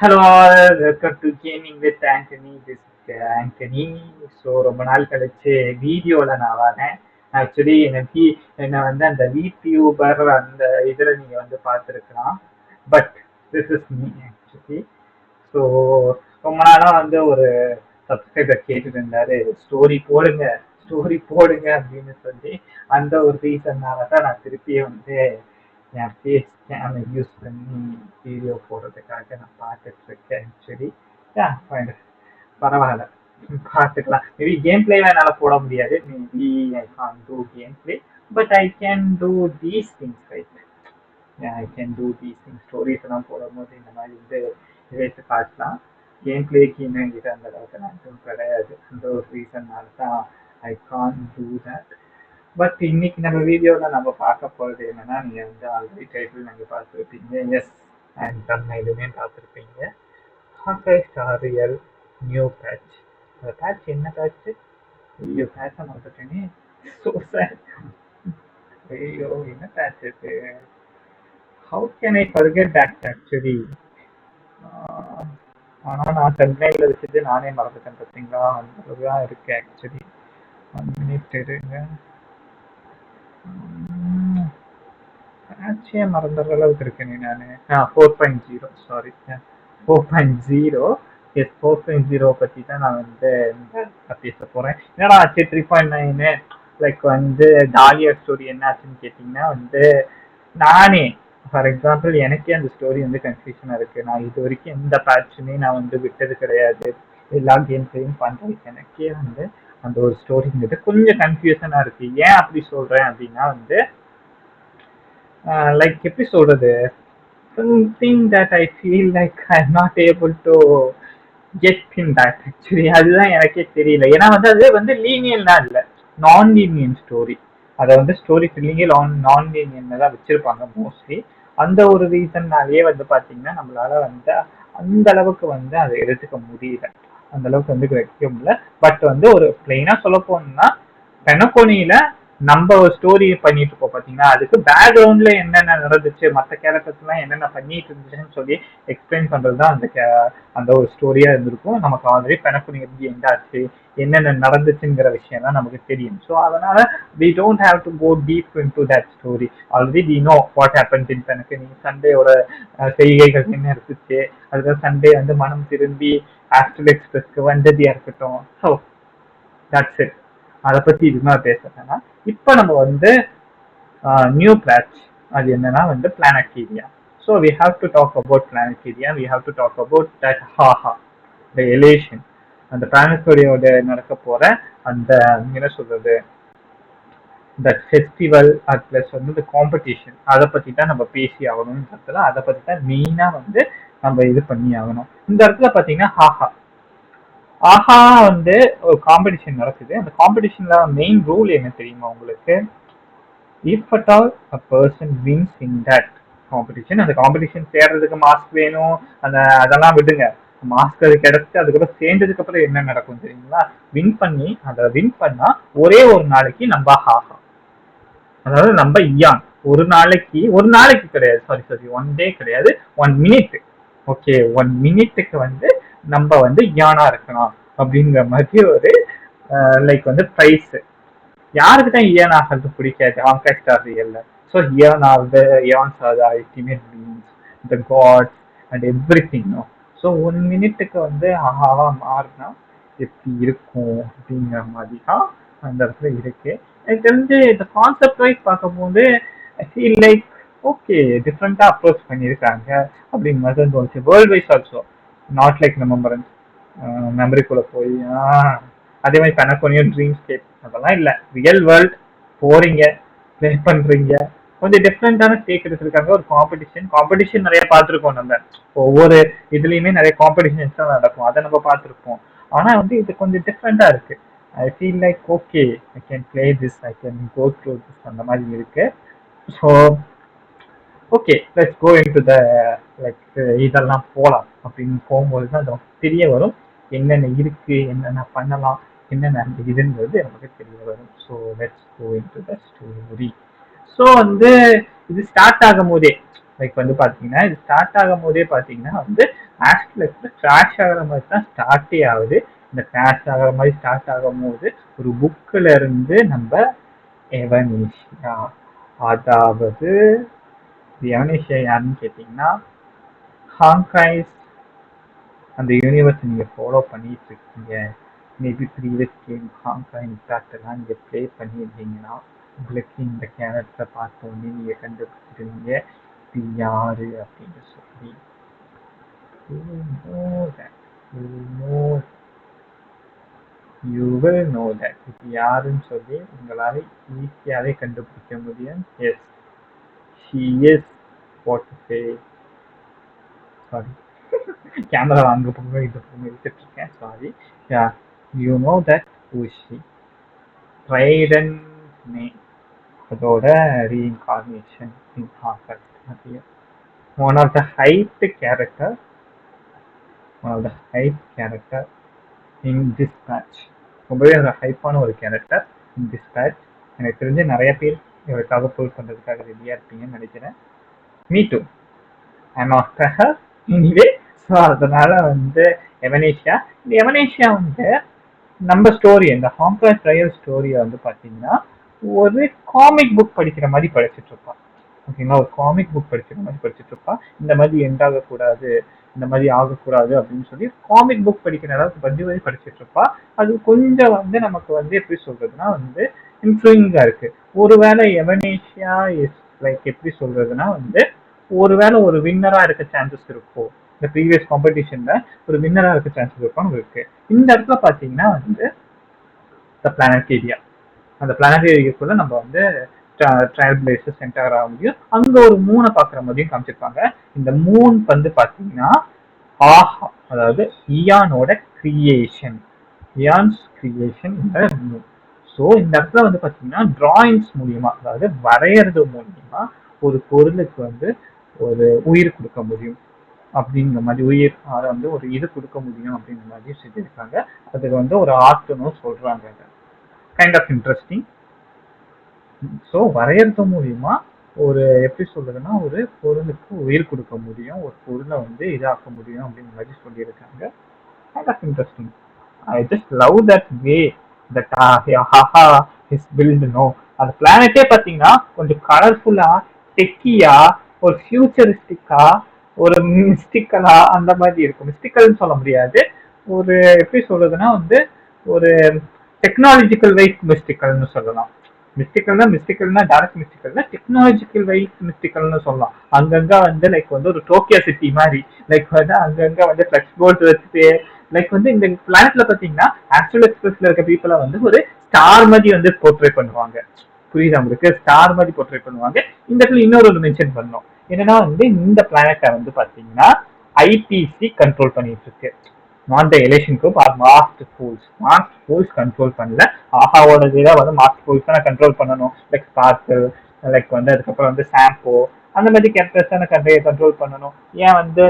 Hello all, welcome to gaming with Antony. This Antony. So ரொம்ப நாள் கழிச்சு வீடியோவில் நான் வரேன். ஆக்சுவலி என்னை வந்து அந்த வீடியூபர் அந்த இதில் நீங்கள் வந்து பார்த்துருக்கலாம். But this is me actually. So ரொம்ப நாளாக வந்து ஒரு சப்ஸ்கிரைபர் கேட்டுட்டு இருந்தாரு, ஸ்டோரி போடுங்க ஸ்டோரி போடுங்க அப்படின்னு சொல்லி. அந்த ஒரு ரீசன்னால தான் நான் திருப்பியும் வந்து என் ஃபேஸ் கேமை யூஸ் பண்ணி வீடியோ போடுறதுக்காக நான் பார்த்துட்டு இருக்கேன் ஆக்சுவலி. ஃபைன், பரவாயில்ல, பார்த்துக்கலாம். மேபி கேம் பிளேலாம் என்னால் போட முடியாது. Maybe I can do game play, but I can do these things right. I can do these things. Stories எல்லாம் போடும்போது இந்த மாதிரி வந்து இழைத்து காட்டலாம். கேம் பிளேக்கு இன்னும் என்கிட்ட அந்த அளவுக்கு நான் எதுவும் கிடையாது. அந்த ஒரு ரீசன்னால தான் ஐ கான் டூ தட். பட் இன்னைக்கு நம்ம வீடியோவில் நம்ம பார்க்க போகிறது என்னன்னா, நீங்கள் வந்து ஆல்ரெடி டைட்டில் நீங்கள் பார்த்துருப்பீங்க. எஸ், அண்ட் தம்ப்நெயிலுமே பார்த்துருப்பீங்க. Honkai Star Rail new patch. அந்த பேட்ச் என்ன பேட்ச்? ஐயோ, பேட்சை மறந்துட்டேனே. So sad. ஐயோ, என்ன பேட்ச் இது? How can I forget that actually? ஆனால் நான் தம்ப்நெயிலில் வச்சுட்டு நானே மறந்துட்டேன் பார்த்தீங்களா? அந்த அளவு தான் இருக்கு ஆக்சுவலி. 1 மினிட் இருங்க. ஆட்சியே மறந்துடுற அளவுக்கு இருக்கேன் நான். 4.0, சாரி, 4.0. எஸ், 4.0 பற்றி தான் நான் வந்து பேச போகிறேன். என்னடா ஆச்சு 3.9? லைக் வந்து டாலியா ஸ்டோரி என்ன ஆச்சுன்னு கேட்டிங்கன்னா வந்து, நானே ஃபார் எக்ஸாம்பிள் எனக்கே அந்த ஸ்டோரி வந்து கன்ஃபியூஷனாக இருக்குது. நான் இது வரைக்கும் எந்த பேட்சுமே நான் வந்து விட்டது கிடையாது. எல்லா கேம்ஸையும் பண்ணுறது எனக்கே வந்து அந்த ஒரு ஸ்டோரிங்கிறது கொஞ்சம் கன்ஃபியூஷனாக இருக்குது. ஏன் அப்படி சொல்கிறேன் அப்படின்னா வந்து, லைக் எப்படி சொல்றது, something that I feel like I'm not able to get in that actually. அதுதான் எனக்கே தெரியல. ஏன்னா வந்து அது வந்து லீனியன்லாம் இல்லை, நான் லீனியன் ஸ்டோரி. அதை வந்து ஸ்டோரி ஃபில்லிங்கே நான் லீனியன் தான் வச்சிருப்பாங்க மோஸ்ட்லி. அந்த ஒரு ரீசன்னாலேயே வந்து பார்த்தீங்கன்னா நம்மளால வந்து அந்த அளவுக்கு வந்து அதை எடுத்துக்க முடியல, அந்த அளவுக்கு வந்து வைக்க முடியல. பட் வந்து ஒரு பிளெயினா சொல்ல போனோம்னா, பெனகோனியில நம்ம ஒரு ஸ்டோரி பண்ணிட்டு இருக்கோம் பாத்தீங்கன்னா, அதுக்கு பேக்ரவுண்ட்ல என்னென்ன நடந்துச்சு, மற்ற கேரக்டர்ஸ் எல்லாம் என்னென்ன பண்ணிட்டு இருந்துச்சுன்னு சொல்லி எக்ஸ்பிளைன் பண்றதுதான் அந்த ஒரு ஸ்டோரியா இருந்திருக்கும். நமக்கு ஆல்ரெடி பெனகுனி எப்படி எண்டாச்சு, என்னென்ன நடந்துச்சுங்கிற விஷயம் தான் நமக்கு தெரியும். ஸோ அதனால we don't have to go deep into that story. Already we know what happened in பெனகுனி. சண்டேயோட செய்கைகள் என்ன இருந்துச்சு, அதுக்கு சண்டே வந்து மனம் திரும்பி ஆஸ்ட்ரல் எக்ஸ்பிரஸ்க்கு வந்ததா இருக்கட்டும். So that's it. அதை பத்தி இதுமா பேசுறேன்னா, இப்ப நம்ம வந்து நியூ பேட்ச் அது என்னன்னா வந்து Planarcadia. So we have to talk about Planarcadia. We have to talk about that Aha the Elation. அந்த பிளானட்டோரியோட நடக்க போற அந்த என்ன சொல்றது, தட் ஃபெஸ்டிவல், அது பிளஸ் வந்து இந்த காம்படிஷன், அதை பத்தி தான் நம்ம பேசி ஆகணும்ன்றதுல அதை பத்தி தான் மெயினா வந்து நம்ம இது பண்ணி ஆகணும். இந்த இடத்துல பாத்தீங்கன்னா ஹாஹா ஆஹா வந்து ஒரு காம்படிஷன் நடக்குது. அந்த காம்படிஷன்ல மெயின் ரூல் என்ன தெரியுமா உங்களுக்கு? If at all a person wins in that competition, அந்த காம்படிஷன் சேர்றதுக்கு மாஸ்க் வேணும், அந்த அதெல்லாம் விடுங்க. மாஸ்க் அது கிடைச்சு அதுக்கப்புறம் சேர்ந்ததுக்கு அப்புறம் என்ன நடக்கும் தெரியுங்களா? அதை வின் பண்ணா ஒரே ஒரு நாளைக்கு நம்ம ஹாஹா, அதாவது நம்ம இயான், ஒரு நாளைக்கு கிடையாது, சாரி 1 டே கிடையாது, 1 மினிட். ஓகே, 1 மினிட்டுக்கு வந்து நம்ம வந்து இயானா இருக்கலாம் அப்படிங்கிற மாதிரி ஒரு லைக் வந்து பிரைஸ். யாருக்கு தான் இயான் ஆகிறது பிடிக்காது ஹாங்காய் ஸ்டார் ரியல்ல? ஸோ இயான் ஆகுது, Aeons are the ultimate beings, the gods and everything. So 1 மினிட்டுக்கு வந்து ஆஹாவா மாறினா எப்படி இருக்கும் அப்படிங்கிற மாதிரி தான் அந்த இடத்துல இருக்கு. எனக்கு தெரிஞ்சு இந்த கான்செப்ட் வைஸ் பார்க்கும்போது ஐ ஃபீல் லைக் ஓகே, டிஃப்ரெண்டா அப்ரோச் பண்ணியிருக்காங்க அப்படிங்கிற மாதிரி தான் தோணுச்சு. World wise also, not like மெமரிக்குள்ள போய் அதே மாதிரி பெனகோனியும் ட்ரீம் ஸ்கேப் அதெல்லாம் இல்லை. ரியல் வேர்ல்ட் போறீங்க, ப்ளே பண்றீங்க, கொஞ்சம் டிஃப்ரெண்டான ஸ்டேக் எடுத்திருக்காங்க. ஒரு காம்படிஷன் நிறைய பார்த்துருக்கோம் நம்ம. ஒவ்வொரு இதுலயுமே நிறைய காம்படிஷன்ஸ் தான் நடக்கும், அதை நம்ம பார்த்துருப்போம். ஆனா வந்து இது கொஞ்சம் டிஃப்ரெண்டா இருக்கு. I feel like okay, I can play this, I can go through this, அந்த மாதிரி இருக்கு. So okay, let's go into the like இதெல்லாம் போகலாம். அப்படின்னு போகும்போது தான் நமக்கு தெரிய வரும் என்னென்ன இருக்கு, என்னென்ன பண்ணலாம், என்னென்ன இதுங்கிறது நமக்கு தெரிய வரும். So let's go into the story. So வந்து இது ஸ்டார்ட் ஆகும் போதே லைக் வந்து பார்த்தீங்கன்னா, இது ஸ்டார்ட் ஆகும் போதே பார்த்தீங்கன்னா வந்து ஆஸ்ட்ரல் எக்ஸ்பிரஸ் கிராஷ் ஆகிற மாதிரி தான் ஸ்டார்ட்டே ஆகுது. இந்த கிராஷ் ஆகிற மாதிரி ஸ்டார்ட் ஆகும் போது ஒரு புக்கில் இருந்து நம்ம எவனீஷியா, அதாவது எவனீஷியா யாருன்னு கேட்டிங்கன்னா ஹாங்காய்ஸ் அந்த யூனிவர்ஸ் நீங்கள் ஃபாலோ பண்ணிட்டு இருக்கீங்க. மேபி ப்ரீவியஸ் கேம் ஹாங்காய் இம்பாக்டெல்லாம் நீங்கள் ப்ளே பண்ணியிருந்தீங்கன்னா உங்களுக்கு இந்த கேரக்டரை பார்த்தோன்னே நீங்கள் கண்டுபிடிச்சிருவீங்க இது யாரு அப்படின்னு சொல்லி. You will know that இது யாருன்னு சொல்லி உங்களால் ஈஸியாகவே கண்டுபிடிக்க முடியும். Yes, she is what to say. Sorry, camera அங்கே போங்க இந்த பக்கம் எடுத்துட்டு இருக்கேன். Sorry. Yeah, you know that who is she. Raiden name அதோட reincarnation in Harvard. One of the hyped character in Dispatch. ரொம்பவே ஒரு ஹைப்பான ஒரு கேரக்டர் இன் Dispatch. எனக்கு தெரிஞ்ச நிறைய பேர் இவருக்காக புல் பண்ணுறதுக்காக ரெடியாக இருப்பீங்கன்னு நினைக்கிறேன். Me too, I'm after her anyway. So அதனால வந்து எவனேஷியா, இந்த எவனேஷியா வந்து நம்ம ஸ்டோரி, இந்த ஹாங்காய் ட்ரையல் ஸ்டோரியை வந்து பார்த்தீங்கன்னா ஒரு காமிக் புக் படிக்கிற மாதிரி படிச்சுட்டு இருப்பான். ஓகேங்களா, ஒரு காமிக் புக் படிக்கிற மாதிரி படிச்சுட்டு இருப்பான். இந்த மாதிரி எண்ட் ஆகக்கூடாது, இந்த மாதிரி ஆகக்கூடாது அப்படின்னு சொல்லி காமிக் புக் படிக்கிற அளவுக்கு பஞ்சு படிச்சுட்டு இருப்பா. அது கொஞ்சம் வந்து நமக்கு வந்து எப்படி சொல்றதுன்னா வந்து இன்ட்ரூவிங்கா இருக்கு. ஒருவேளை எவனேஷியா இஸ் லைக் எப்படி சொல்றதுன்னா வந்து ஒருவேளை ஒரு வின்னரா இருக்க சான்சஸ் இருக்கும். இந்த ப்ரீவியஸ் காம்படிஷன்ல ஒரு வின்னரா இருக்க சான்சஸ் இருக்கும்னு இருக்கு. இந்த இடத்துல பாத்தீங்கன்னா வந்து பிளானட்டேரியா, அந்த பிளானட்டேரியாக்குள்ள நம்ம வந்து ட்ரையல் பிளேசஸ் சென்டர் ஆக முடியும். அங்க ஒரு மூனை பாக்குற மாதிரியும் காமிச்சிருப்பாங்க. இந்த மூன் வந்து பாத்தீங்கன்னா ஆஹா, அதாவது இயானோட கிரியேஷன், இயான்ஸ் கிரியேஷன் இந்த மூன். ஸோ இந்த இடத்துல வந்து பாத்தீங்கன்னா டிராயிங்ஸ் மூலியமா, அதாவது வரைகிறது மூலியமா ஒரு பொருளுக்கு வந்து ஒரு உயிர் கொடுக்க முடியும் அப்படிங்கிற மாதிரி, உயிர் வந்து ஒரு இது கொடுக்க முடியும் அப்படிங்கிற மாதிரி செஞ்சிருக்காங்க. அதுக்கு வந்து ஒரு ஆர்ட்னு சொல்றாங்க. Kind of interesting. ஸோ வரையறது மூலியமா ஒரு எப்படி சொல்றதுன்னா ஒரு பொருளுக்கு உயிர் கொடுக்க முடியும், ஒரு பொருளை வந்து இதாக்க முடியும் அப்படிங்கிற மாதிரி சொல்லியிருக்காங்க. Kind of interesting. I just love that way that Aha is built. No, அந்த பிளானட்டே பார்த்தீங்கன்னா கொஞ்சம் கலர்ஃபுல்லா, டெக்கியா, ஒரு ஃபியூச்சரிஸ்டிக்கா, ஒரு மிஸ்டிக்கலா அந்த மாதிரி இருக்கும். மிஸ்டிக்கல்னு சொல்ல முடியாது, ஒரு எப்படி சொல்றதுன்னா வந்து ஒரு டெக்னாலஜிக்கல் வைஸ் மிஸ்டிக்கல்னு சொல்லலாம். மிஸ்டிக்கல்னா டைரக்ட் மிஸ்டிக்கல்னா டெக்னாலஜிக்கல் வைஸ் மிஸ்டிக்கல்னு சொல்லலாம். அங்கங்க வந்து லைக் வந்து ஒரு டோக்கியோ சிட்டி மாதிரி லைக் வந்து அங்கங்க வந்து ஃபிளக்ஸ் போர்ட் வச்சுட்டு லைக் வந்து இந்த பிளானட்ல பாத்தீங்கன்னா ஆஸ்ட்ரல் எக்ஸ்பிரஸ்ல இருக்க பீப்புளை வந்து ஒரு ஸ்டார் மாதிரி வந்து போர்ட்ரே பண்ணுவாங்க. புரியுதா உங்களுக்கு? ஸ்டார் மாதிரி போர்ட்ரே பண்ணுவாங்க. இந்த இடத்துல இன்னொரு மென்ஷன் பண்ணோம் என்னன்னா வந்து இந்த பிளானட்டை வந்து பாத்தீங்கன்னா ஐபிசி கண்ட்ரோல் பண்ணிட்டு இருக்கு. Not the election group or master fools. Master fools control பண்ணல. ஆஹாவோட இதாக வந்து மாஸ்டர் ஃபூல்ஸ் தான் கண்ட்ரோல் பண்ணணும். லைக் ஸ்பார்க்கிள், லைக் வந்து அதுக்கப்புறம் வந்து ஷாம்போ, அந்த மாதிரி கேரக்டர்ஸ் தானே கண்ட்ரோல் பண்ணணும். ஏன் வந்து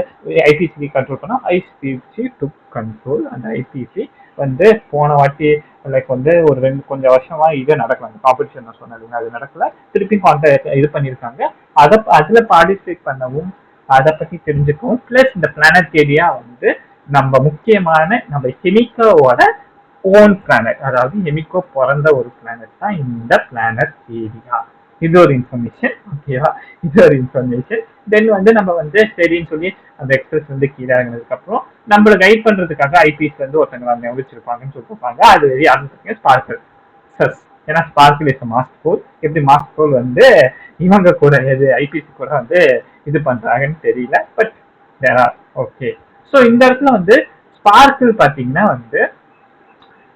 ஐபிசி கண்ட்ரோல் பண்ணோம்? IPC to control. அந்த ஐபிசி வந்து போன வாட்டி லைக் வந்து ஒரு கொஞ்சம் வருஷமா இது நடக்கல, அந்த காம்படிஷன் நான் சொன்னேன் அது நடக்கல. திருப்பி இது பண்ணியிருக்காங்க. அதுல பார்ட்டிசிபேட் பண்ணவும், அதை பத்தி தெரிஞ்சுக்கவும், பிளஸ் இந்த பிளானட்டேரியா வந்து நம்ம முக்கியமான நம்ம ஹெமிகோவோட ஓன் பிளானட், அதாவது ஹெமிகோ பிறந்த ஒரு பிளானட் தான் இந்த பிளானட்டேரியா. இது ஒரு இன்ஃபர்மேஷன். ஓகேவா? இது ஒரு இன்ஃபர்மேஷன். தென் வந்து நம்ம வந்து சரின்னு சொல்லி அந்த எக்ஸ்பிரஸ் வந்து கீழே இறங்கினதுக்கு அப்புறம் நம்மளை கைட் பண்றதுக்காக ஐபிஎஸ் வந்து ஒருத்தங்க வந்து வச்சிருப்பாங்கன்னு சொல்லிருப்பாங்க. அது யாருன்னு ஸ்பார்க்கிள் சஸ். ஏன்னா ஸ்பார்க்கிள் இஸ் மாஸ்டர் ஃபோல். எப்படி மாஸ்டர் ஃபோல் வந்து இவங்க கூட எது ஐபிசி கூட வந்து இது பண்றாங்கன்னு தெரியல. But there are okay. So இந்த இடத்துல வந்து ஸ்பார்க்கிள் பார்த்தீங்கன்னா வந்து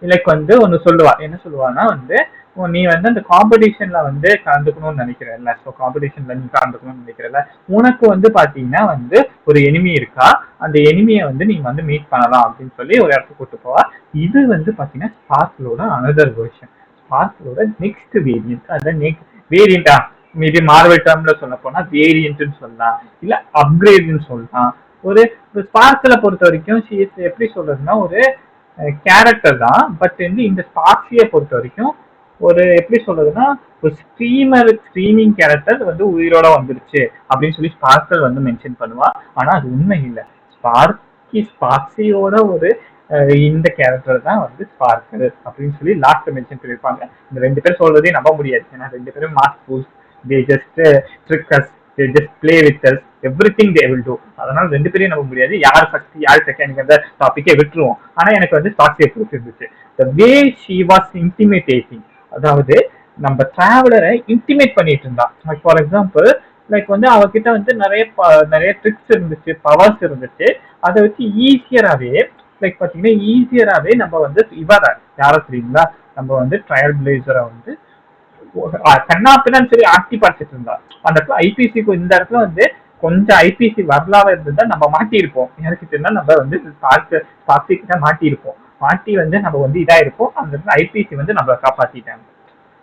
லைக் வந்து ஒன்று சொல்லுவா. என்ன சொல்லுவான்னா வந்து நீ வந்து அந்த காம்படிஷன்ல வந்து கலந்துக்கணும்னு நினைக்கிறல்ல, ஸோ காம்படிஷன்ல நீ கலந்துக்கணும்னு நினைக்கிறல்ல, உனக்கு வந்து பாத்தீங்கன்னா வந்து ஒரு எனிமி இருக்கா, அந்த எனிமியை வந்து நீங்க வந்து மீட் பண்ணலாம் அப்படின்னு சொல்லி ஒரு இடத்துக்கு கூட்டு போவா. இது வந்து பாத்தீங்கன்னா ஸ்பார்க்கிளோட அனதர் வெர்ஷன், ஸ்பார்க்கிளோட நெக்ஸ்ட் வேரியன்ட். அதான் வேரியண்டா மேபி மார்வல் டேர்ம்ல சொல்ல போனா வேரியன்ட்னு சொல்லலாம், இல்ல அப்கிரேட்னு சொல்லலாம். ஒரு ஸ்பார்க்கிளை பொறுத்த வரைக்கும் எப்படி சொல்றதுன்னா ஒரு கேரக்டர் தான். பட் வந்து இந்த ஸ்பார்க்ஸியை பொறுத்த வரைக்கும் ஒரு எப்படி சொல்றதுன்னா ஒரு ஸ்ட்ரீமிங் கேரக்டர் வந்து உயிரோட வந்துருச்சு அப்படின்னு சொல்லி ஸ்பார்க்கிள் வந்து மென்ஷன் பண்ணுவா. ஆனா அது உண்மை இல்லை. ஸ்பார்க்ஸியோட ஒரு இந்த கேரக்டர் தான் வந்து ஸ்பார்க்கர் அப்படின்னு சொல்லி லாஸ்ட் மென்ஷன் பண்ணியிருப்பாங்க. இந்த 2 பேர் சொல்றதே நம்ப முடியாது. ஏன்னா 2 பேரும் mask boost, they just trick us, they just play with us, everything they will do. அதனால 2 பேரையும் நம்ப முடியாது. யார் ஃபர்ஸ்ட் யார் செகண்ட் அந்த டாபிக்கே விட்டுருவோம். ஆனா எனக்கு வந்து ஸ்பார்க்ஸியை பிடிச்சிருந்துச்சு. த வே ஷி வாஸ் இன்டிமேட்டேட்டிங், அதாவது நம்ம டிராவலரை இன்டிமேட் பண்ணிட்டு இருந்தான். லைக் ஃபார் எக்ஸாம்பிள், லைக் வந்து அவகிட்ட வந்து நிறைய ட்ரிக்ஸ் இருந்துச்சு, பவர்ஸ் இருந்துச்சு. அதை வச்சு ஈஸியராகவே, லைக் பார்த்தீங்கன்னா ஈஸியராகவே நம்ம வந்து இவர யாரோ தெரியுங்களா, நம்ம வந்து ட்ரையல் பிளேசரை வந்து கண்ணாப்பின்னு சொல்லி ஆட்டி பார்த்துட்டு இருந்தா. அந்த இடத்துல ஐபிசிக்கு இந்த இடத்துல வந்து கொஞ்சம் ஐபிசி வரலாம இருந்திருந்தா நம்ம மாட்டியிருப்போம். எனக்கு தெரிஞ்சா நம்ம வந்து கிட்ட மாட்டியிருப்போம். மாட்டி வந்து நம்ம வந்து இதா இருப்போம். அந்த இடத்துல ஐபிசி வந்து நம்மளை காப்பாத்திட்டாங்க.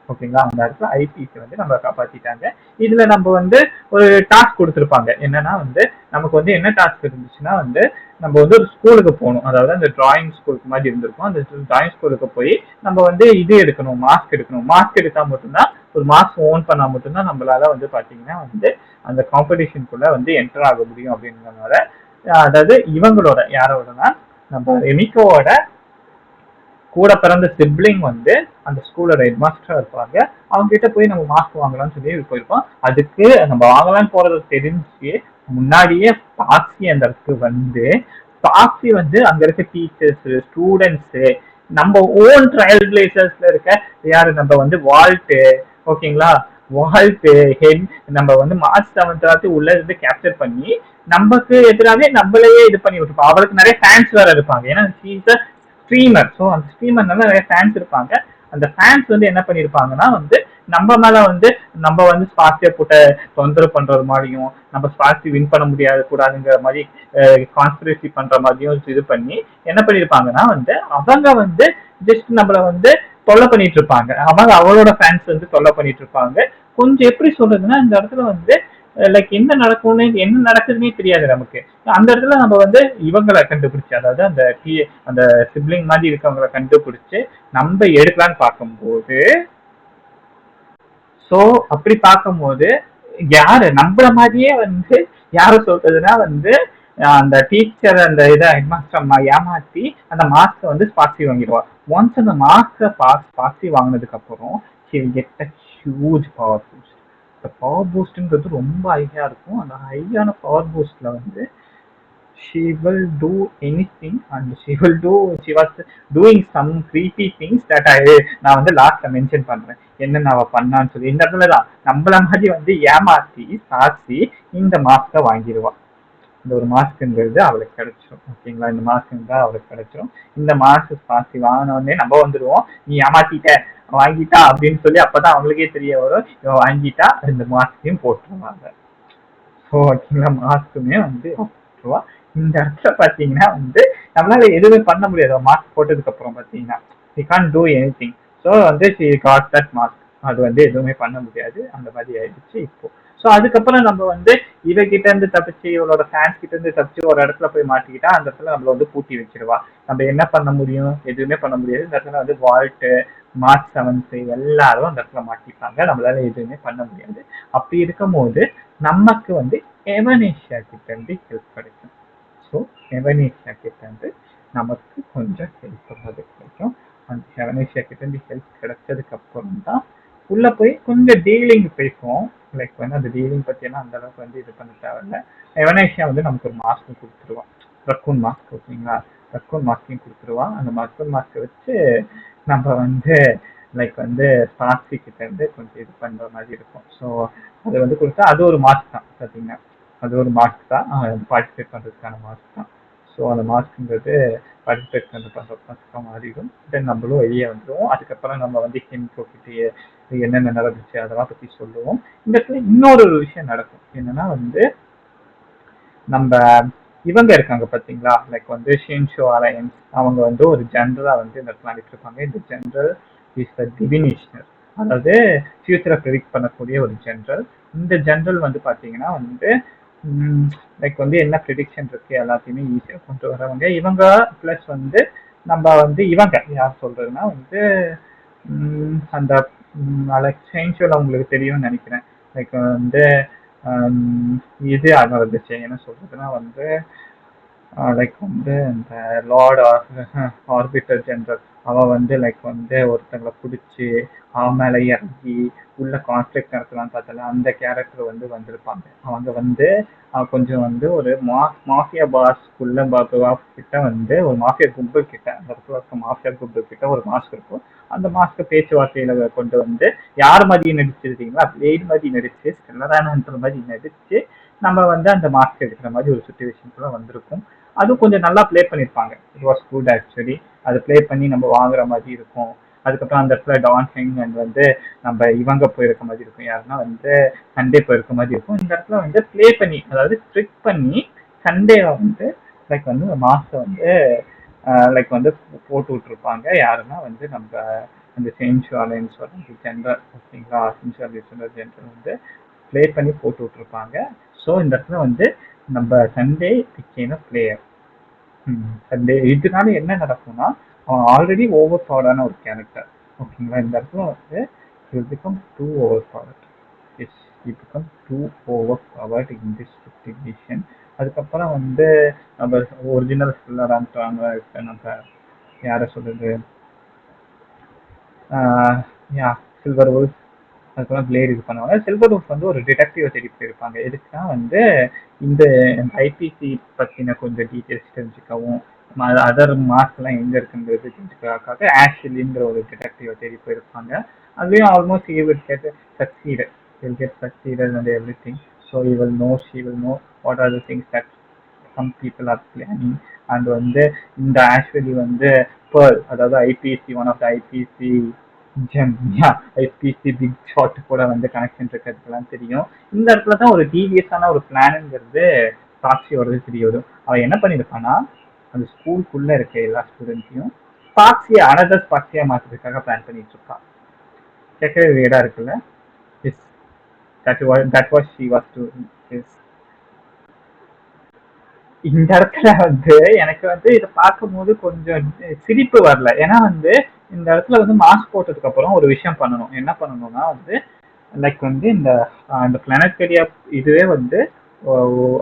ஓகேங்களா, அந்த இடத்துல ஐபிசி வந்து நம்ம காப்பாத்திட்டாங்க. இதுல நம்ம வந்து ஒரு டாஸ்க் கொடுத்துருப்பாங்க. என்னன்னா வந்து நமக்கு வந்து என்ன டாஸ்க் இருந்துச்சுன்னா வந்து நம்ம வந்து ஒரு ஸ்கூலுக்கு போகணும். அதாவது அந்த டிராயிங் ஸ்கூலுக்கு மாதிரி இருந்திருக்கும். அந்த டிராயிங் ஸ்கூலுக்கு போய் நம்ம வந்து இது எடுக்கணும், மாஸ்க் எடுக்கணும். மாஸ்க் எடுத்தா மட்டும்தான், ஒரு மாஸ்க் ஓன் பண்ணா மட்டும்தான் நம்மளால வந்து பாத்தீங்கன்னா வந்து அந்த காம்படிஷனுக்குள்ள வந்து என்டர் ஆக முடியும் அப்படின்றதுனால, அதாவது இவங்களோட யாரோடனா நம்ம ரெமிகோவோட கூட பிறந்த சிப்ளிங் வந்து அந்த ஸ்கூலோட ஹெட் மாஸ்டரா இருப்பாங்க. அவங்க கிட்ட போய் நம்ம மாஸ்க் வாங்கலாம்னு சொல்லி போயிருப்போம். அதுக்கு நம்ம வாங்கலாம்னு போறது தெரிஞ்சு முன்னாடியே பாக்ஸி அந்த இடத்துக்கு வந்து, பாக்ஸி வந்து அங்க இருக்க டீச்சர்ஸ், ஸ்டூடெண்ட்ஸ், நம்ம ஓன் ட்ரையல் பிளேசர்ஸ்ல இருக்க யாரு, நம்ம வந்து வால்ட்டு, ஓகேங்களா, வால்ட்டு ஹெட், நம்ம வந்து மார்ச் 7th உள்ள இருந்து கேப்சர் பண்ணி நமக்கு எதிராகவே நம்மளையே இது பண்ணி விட்டுருப்போம். அவளுக்கு நிறைய ஃபேன்ஸ் வேற இருப்பாங்க. ஏன்னா ஸ்ட்ரீமர். ஸோ அந்த ஸ்ட்ரீமர்னால நிறைய ஃபேன்ஸ் இருப்பாங்க. அந்த ஃபேன்ஸ் வந்து என்ன பண்ணியிருப்பாங்கன்னா வந்து நம்ம மேல வந்து நம்ம வந்து ஸ்பார்க்ஸியை போட்ட தொந்தரவு பண்றது மாதிரியும், நம்ம ஸ்பார்க்ஸி வின் பண்ண முடியாது கூடாதுங்கிற மாதிரி கான்ஸ்பிரசி பண்ற மாதிரியும் இது பண்ணி என்ன பண்ணியிருப்பாங்கன்னா வந்து அவங்க வந்து ஜஸ்ட் நம்மள வந்து தொல்லை பண்ணிட்டு இருப்பாங்க. அவங்க அவளோட ஃபேன்ஸ் வந்து தொல்லை பண்ணிட்டு இருப்பாங்க. கொஞ்சம் எப்படி சொல்றதுன்னா இந்த இடத்துல வந்து லைக் என்ன நடக்கும்னு என்ன நடக்குதுன்னே தெரியாது நமக்கு. அந்த இடத்துல நம்ம வந்து இவங்களை கண்டுபிடிச்சு, அதாவது அந்த சிப்ளிங் மாதிரி இருக்கவங்களை கண்டுபிடிச்சு நம்ம எடுக்கலான்னு பார்க்கும்போது, சோ அப்படி பார்க்கும்போது யாரு நம்மள மாதிரியே வந்து யார சொல்றதுன்னா வந்து அந்த டீச்சர் அந்த இதை ஹெட் மாஸ்டர் அம்மா ஏமாத்தி அந்த மாஸ்க வந்து ஸ்பாட்சி வாங்கிடுவா. ஒன்ஸ் அந்த மாஸ்க ஸ்பாட்சி வாங்கினதுக்கு அப்புறம் she will get a huge power boost. இந்த பவர் பூஸ்ட்ன்றது ரொம்ப ஹையா இருக்கும். அந்த ஹையான பவர் பூஸ்ட்ல வந்து she will do anything and she was doing some creepy things that நான் வந்து லாஸ்ட்ல மென்ஷன் பண்றேன் என்னென்ன அவ பண்ணான்னு சொல்லி. இந்த இடத்துலதான் நம்மள மாதிரி வந்து ஏமாத்தி சாட்சி இந்த மாஸ்க வாங்கிடுவா. இந்த ஒரு மாஸ்க்ங்கிறது அவளுக்கு கிடைச்சிடும். ஓகேங்களா, இந்த மாஸ்க் இருந்தா அவளுக்கு கிடைச்சிடும். இந்த மாஸ்க் சாட்சி வாங்கினோடனே நம்ம வந்துடுவோம், நீ ஏமாத்திட்ட வாங்கிட்டா அப்படின்னு சொல்லி. அப்பதான் அவங்களுக்கே தெரிய வரும் இவன் வாங்கிட்டா. இந்த மாஸ்கையும் போட்டுருவாங்க. ஸோ ஓகேங்களா, மாஸ்க்குமே வந்து போட்டுருவா. இந்த இடத்துல பாத்தீங்கன்னா வந்து நம்மளால எதுவுமே பண்ண முடியாது. மாஸ்க் போட்டதுக்கு அப்புறம் பாத்தீங்கன்னா we can't do anything. So வந்து she got that mask. அது வந்து எதுவுமே பண்ண முடியாது. அந்த மாதிரி ஆயிடுச்சு இப்போ. ஸோ அதுக்கப்புறம் நம்ம வந்து இவகிட்ட இருந்து தப்பிச்சு, இவளோட ஃபேன்ஸ் கிட்ட இருந்து தப்பிச்சு ஒரு இடத்துல போய் மாட்டிக்கிட்டா அந்த இடத்துல நம்மள வந்து பூட்டி வச்சிருவா. நம்ம என்ன பண்ண முடியும்? எதுவுமே பண்ண முடியாது. இந்த இடத்துல வந்து வால்ட்டு, மார்ச் 7th எல்லாரும் அந்த இடத்துல மாட்டிப்பாங்க. நம்மளால எதுவுமே பண்ண முடியாது. அப்படி இருக்கும் போது நமக்கு வந்து எவனேஷியா கிட்ட இருந்து ஹெல்ப் கிடைக்கும். ஸோ எவனேஷியா கிட்ட இருந்து நமக்கு கொஞ்சம் ஹெல்ப் பண்ணது கிடைக்கும். அந்த எவனேஷியா கிட்ட இருந்து ஹெல்ப் கிடைச்சதுக்கு அப்புறம் தான் உள்ள போய் கொஞ்சம் டீலிங் பேசுவோம். லைக் வந்து அந்த டீலிங் பற்றியெல்லாம் அந்த அளவுக்கு வந்து இது பண்ண தேவையில்ல. எவனேஷியா வந்து நமக்கு ஒரு மாஸ்க் கொடுத்துருவான், ரக்கூன் மாஸ்க். ஓகேங்களா, ரக்கூன் மாஸ்கையும் கொடுத்துருவான். அந்த ரக்கூன் மாஸ்கை வச்சு நம்ம வந்து லைக் வந்து சாட்சி கிட்ட இருந்து கொஞ்சம் இது பண்ற மாதிரி இருக்கும். ஸோ அது வந்து கொடுத்தா அது ஒரு மாஸ்க் தான் பார்த்தீங்கன்னா. அது ஒரு மாஸ்க் தான், பார்ட்டிசிபேட் பண்றதுக்கான மாஸ்க் தான். ஸோ அந்த மாஸ்க்ங்கிறது பார்ட்டிசிபேட் பண்ற மாஸ்க்காக மாறிடும். தென் நம்மளும் வெளியே வந்துடுவோம். அதுக்கப்புறம் நம்ம வந்து ஹென்கோ கிட்டே என்னென்ன நடந்துச்சு அதெல்லாம் பத்தி சொல்லுவோம். இந்த இடத்துல இன்னொரு விஷயம் நடக்கும். என்னன்னா வந்து நம்ம இவங்க இருக்காங்க பார்த்தீங்களா, லைக் வந்து ஷின்ஷோ அலையன்ஸ். அவங்க வந்து ஒரு ஜென்ரலா வந்து இந்த இடத்துல அனுப்பிட்டு இருப்பாங்க. இந்த ஜென்ரல் இஸ் த டிவினேஷனர், அதாவது ஃபியூச்சரை ப்ரெடிக்ட் பண்ணக்கூடிய ஒரு ஜென்ரல். இந்த ஜென்ரல் வந்து பார்த்தீங்கன்னா வந்து லைக் வந்து என்ன ப்ரெடிக்ஷன் இருக்கு எல்லாத்தையுமே ஈஸியாக கொண்டு வரவங்க இவங்க. ப்ளஸ் வந்து நம்ம வந்து இவங்க யார் சொல்றதுன்னா வந்து அந்த லைக் ஷின்ஷோல உங்களுக்கு தெரியும்னு நினைக்கிறேன். லைக் வந்து இது அங்கே வந்துச்சு, என்ன சொல்றதுன்னா வந்து லைக் வந்து இந்த லார்ட் ஆர்பிட்டர் ஜெனரல் அவன் வந்து லைக் வந்து ஒருத்தங்களை பிடிச்சி அவன் மேலே இறங்கி உள்ள கான்ஃப்ளிக்ட் நடத்தலாம்னு பார்த்தால அந்த கேரக்டர் வந்து வந்திருப்பாங்க. அவங்க வந்து கொஞ்சம் வந்து ஒரு மாஃபியா பாஸ்க்குள்ள கிட்ட வந்து ஒரு மாஃபியா கும்பல் கிட்ட அந்த இடத்துல இருக்க மாஃபியா கும்பல் கிட்ட ஒரு மாஸ்க் இருக்கும். அந்த மாஸ்க் பேச்சுவார்த்தையில கொண்டு வந்து யார் மாதிரி நடிச்சிருக்கீங்களா பிளேட் மாதிரி நடிச்சு ஸ்டெல்லரானன்ற மாதிரி நடிச்சு நம்ம வந்து அந்த மாஸ்க் எடுக்கிற மாதிரி ஒரு சுச்சுவேஷன் வந்திருக்கும். அதுவும் கொஞ்சம் நல்லா ப்ளே பண்ணியிருப்பாங்க. It was good actually. அது ப்ளே பண்ணி நம்ம வாங்குற மாதிரி இருக்கும். அதுக்கப்புறம் அந்த இடத்துல டான் ஹெங் அண்ட் வந்து நம்ம இவங்க போயிருக்க மாதிரி இருக்கும். யாருன்னா வந்து சண்டே போயிருக்க மாதிரி இருக்கும். இந்த இடத்துல வந்து ப்ளே பண்ணி அதாவது ட்ரிக் பண்ணி சண்டே வந்து லைக் வந்து மாஸ்டர் வந்து லைக் வந்து போட்டு விட்டுருப்பாங்க. யாருன்னா வந்து நம்ம அந்த சென்சுவாலின்னு சொல்றது ஜென்ரல் ஓகேங்களா சென்சுவாலின் ஜென்ரல் வந்து ப்ளே பண்ணி போட்டு விட்டுருப்பாங்க. ஸோ இந்த இடத்துல வந்து நம்ம சண்டே பிச்சேன பிளேயர் சண்டே இதனால என்ன நடக்கும்னா அவன் ஆல்ரெடி ஓவர் பவர்டான ஒரு கேரக்டர் ஓகேங்களா. இந்த இடத்துல வந்து he will become too overpowered. Yes, he become too overpowered in this situation. அதுக்கப்புறம் வந்து நம்ம ஒரிஜினல் ஃபுல்லரான்றாங்க நம்ம யாரை சொல்றது யா சில்வர் வுல்ஃப் அதுக்கப்புறம் பிளேட் இது பண்ணுவாங்க. சில்வர் வுல்ஃப் வந்து ஒரு டிடெக்டிவ் தேடி போயிருப்பாங்க. எதுக்குன்னா வந்து இந்த ஐபிசி பத்தின கொஞ்சம் டீட்டெயில்ஸ் தெரிஞ்சுக்கவும் அதர் மார்க்லாம் எங்க இருக்குன்றது தெரிஞ்சுக்கிறதுக்காக ஆஷ்லிங்கிற ஒரு டிடெக்டிவ் தேடி போயிருப்பாங்க. அதுலயும் almost he will get succeeded. He will get succeeded and everything. So he will know, she will know what are the things that some people are planning. And வந்து இந்த actually வந்து பேர்ல் அதாவது IPC one of the IPC gem IPC big shot கூட வந்து connection இருக்கிறதுலாம் தெரியும். இந்த இடத்துல தான் ஒரு டிவியஸான ஒரு பிளானுங்கிறது சாட்சியோடது தெரிய வரும். அவன் என்ன பண்ணியிருப்பான்னா அந்த ஸ்கூலுக்குள்ள இருக்க எல்லா ஸ்டூடெண்ட்ஸையும் ஸ்பாக்ஸியா அனதர் ஸ்பாக்ஸியா மாற்றுறதுக்காக பிளான் பண்ணிட்டு இருப்பான். கேட்கவே வீடா இருக்குல்ல. Is that was she was to is இந்த இடத்துல வந்து எனக்கு வந்து இதை பார்க்கும்போது கொஞ்சம் சிரிப்பு வரல. ஏன்னா வந்து இந்த இடத்துல வந்து மாஸ்க் போட்டதுக்கு அப்புறம் ஒரு விஷயம் பண்ணணும். என்ன பண்ணணும்னா வந்து லைக் வந்து இந்த அந்த பிளானட்டேரியா இதுவே வந்து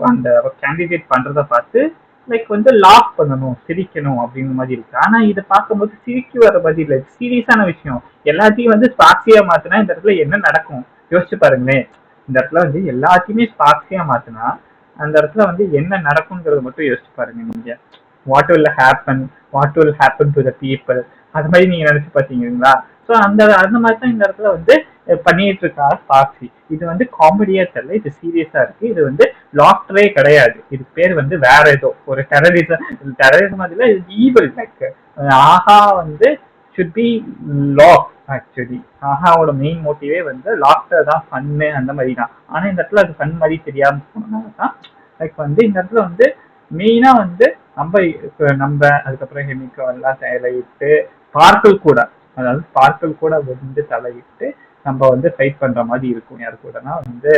அந்த கேண்டிடேட் பண்றத பார்த்து லைக் வந்து லாக் பண்ணணும் சிரிக்கணும் அப்படிங்கிற மாதிரி இருக்கு. ஆனா இதை பார்க்கும்போது சிரிக்க வர மாதிரி இல்லை, சீரியஸான விஷயம். எல்லாத்தையும் வந்து ஸ்பாக்ஸியா மாத்தினா இந்த இடத்துல என்ன நடக்கும் யோசிச்சு பாருங்களேன். இந்த இடத்துல வந்து எல்லாத்தையுமே ஸ்பாக்ஸியா மாத்தினா அந்த இடத்துல வந்து என்ன நடக்குங்கிறத மட்டும் யோசிச்சு பாருங்க நீங்க. What will happen, what will happen to the people, அது மாதிரி நீங்க நினைச்சு பாத்தீங்களா? ஸோ அந்த அந்த மாதிரி தான் இந்த இடத்துல வந்து பண்ணிட்டு இருக்கா சாக்சி. இது வந்து காமெடியா தெரியல, இது சீரியஸா இருக்கு. இது வந்து லாக்டரே கிடையாது, இது பேர் வந்து வேற ஏதோ ஒரு டெரரிசம் அதுல ஈவல் லைக் ஆஹா வந்து should be லாக் ஆக்சுவலி. ஆஹாவோட மெயின் மோட்டிவே வந்து லாக்டர் தான் ஃபன்னு அந்த மாதிரி தான். ஆனா இந்த இடத்துல அது ஃபன் மாதிரி தெரியாம போனதுனால தான் லைக் வந்து இந்த இடத்துல வந்து மெயினா வந்து நம்ம அதுக்கப்புறம் ஹெமிக்கோ எல்லாம் தலையிட்டு ஸ்பார்க்கிள் கூட அதாவது ஸ்பார்க்கிள் கூட வந்து தலையிட்டு நம்ம வந்து ஃபைட் பண்ற மாதிரி இருக்கும். யாரு கூடனா வந்து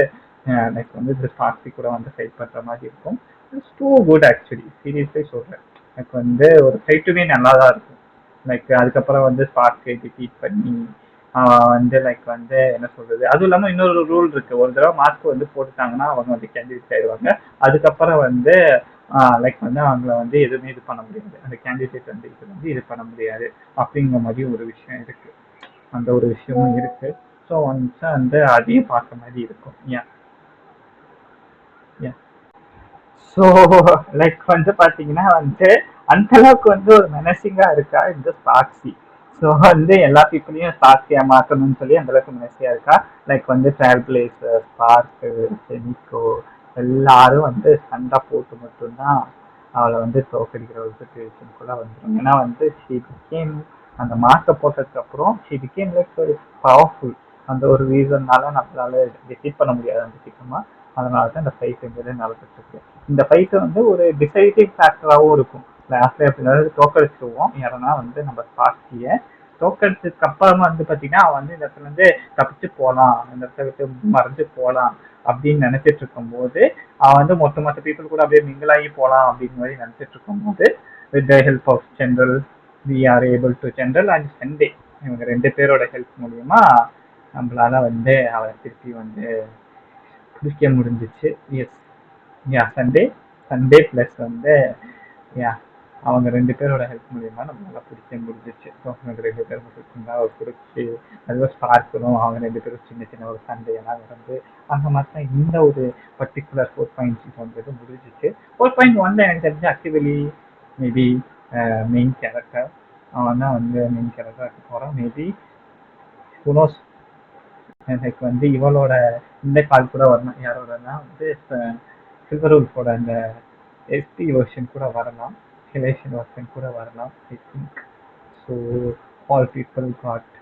லைக் வந்து ஸ்பார்க்கி கூட வந்து ஃபைட் பண்ற மாதிரி இருக்கும். It's too good actually, seriously சொல்றேன். எனக்கு வந்து ஒரு ஃபைட்டுமே நல்லா தான் இருக்கும். லைக் அதுக்கப்புறம் வந்து ஸ்பார்க்கை டிஃபீட் பண்ணி வந்து லைக் வந்து என்ன சொல்றது, அதுவும் இல்லாம இன்னொரு ரூல் இருக்கு. ஒரு தடவை மாஸ்க் வந்து போட்டுட்டாங்கன்னா அவங்க வந்து கேண்டிடேட் ஆயிடுவாங்க. அதுக்கப்புறம் வந்து லைக் வந்து அவங்கள வந்து எதுவுமே இது பண்ண முடியாது, அந்த கேண்டிடேட் வந்து இது வந்து இது பண்ண முடியாது அப்படிங்கிற மாதிரி ஒரு விஷயம் இருக்கு. அந்த ஒரு விஷயமும் இருக்கு. ஸோ ஒன்ஸ் வந்து அதையும் பார்க்க மாதிரி இருக்கும். ஏன் ஏன் ஸோ லைக் வந்து பார்த்தீங்கன்னா வந்து அந்த அளவுக்கு வந்து ஒரு மெனசிங்கா இருக்கா இந்த சாக்சி. ஸோ வந்து எல்லா பீப்புளையும் சாக்சியா மாற்றணும்னு சொல்லி அந்த அளவுக்கு மெனசியா இருக்கா. லைக் வந்து ட்ரையல் பிளேசர் ஸ்பார்க்கு செனிக்கோ எல்லாரும் வந்து சண்டை போட்டு மட்டும்தான் அவளை வந்து தோக்கடிக்கிற ஒரு சுச்சுவேஷனுக்குள்ள வந்துடும். ஏன்னா வந்து ஷி பிகேம் அந்த மாஸ்கை போட்டதுக்கு அப்புறம் ஷி பிகேம் லைக் ஒரு பவர்ஃபுல். அந்த ஒரு ரீசன்னால நம்மளால டிஃபீட் பண்ண முடியாது அந்த சீக்கிரமா. அதனால தான் இந்த ஃபைட்டுங்கிறது நடந்துட்டு இருக்கு. இந்த ஃபைட்டு வந்து ஒரு டிசைடிவ் ஃபேக்டராகவும் இருக்கும். லாஸ்ட்ல எப்படினாலும் தோக்கடிச்சிருவோம் யாரனா வந்து நம்ம ஸ்பார்க்கியை. தோக்கடிச்சதுக்கு அப்புறமா வந்து பார்த்தீங்கன்னா அவன் வந்து இந்த இடத்துல இருந்து தப்பிச்சு போகலாம், இந்த இடத்த விட்டு மறைஞ்சு போகலாம் அப்படின்னு நினைச்சிட்டு இருக்கும் போது அவன் வந்து மொத்த பீப்புள் கூட அப்படியே மிங்கிளாகி போகலாம் அப்படின்னு மாதிரி நினைச்சிட்டு இருக்கும் போது with the help of general we are able to general and Sunday இவங்க ரெண்டு பேரோட ஹெல்ப் மூலியமா நம்மளால வந்து அவரை திருப்பி வந்து பிடிக்க முடிஞ்சிச்சு. Yes yeah Sunday Sunday plus வந்து யா அவங்க 2 பேரோட ஹெல்ப் மூலியமா நம்மளால பிடிக்க முடிஞ்சிச்சு. ஸோ அவங்க 2 பேரும் ஹெல்ப் பண்ணா பிடிச்சி அதுவும் ஸ்பார்க்கரும் அவங்க 2 பேரும் சின்ன சின்ன ஒரு சண்டையெல்லாம் நடந்து அந்த மாதிரி தான் இந்த ஒரு பர்டிகுலர் 4.0 வந்தது முடிஞ்சிச்சு. 4.1ல எனக்கு தெரிஞ்சு அக்டிவலி மேபி மெயின் கேரக்டர் அவன் தான் வந்து மெயின் கேரக்டராக இருக்க போகிறான். மேபி ஹூனோஸ் எனக்கு வந்து இவளோட இந்த கால் கூட வரணும் யாரோடனா வந்து சில்வர் உல்ஃபோட அந்த எஸ்பி வெர்ஷன் கூட வரலாம், ஹெலேஷன் வெர்ஷன் கூட வரலாம் I think. So all people got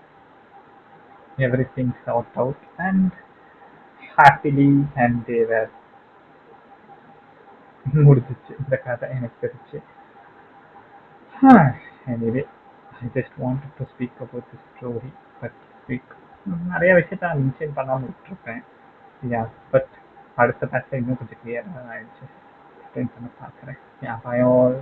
everything sorted out and happily and தேவர் முடிஞ்சிச்சு இந்த கதை எனக்கு தெரிஞ்சு. Anyway I just wanted to speak about this story but speak நிறைய விஷயத்த நான் மென்ஷன் பண்ணாமல் விட்டுருப்பேன். யா பட் அடுத்த பேட்ச்ல இன்னும் கொஞ்சம் கிளியராக ஆயிடுச்சு எக்ஸ்பிளைன் பண்ண பார்க்குறேன். யா பை ஆல்.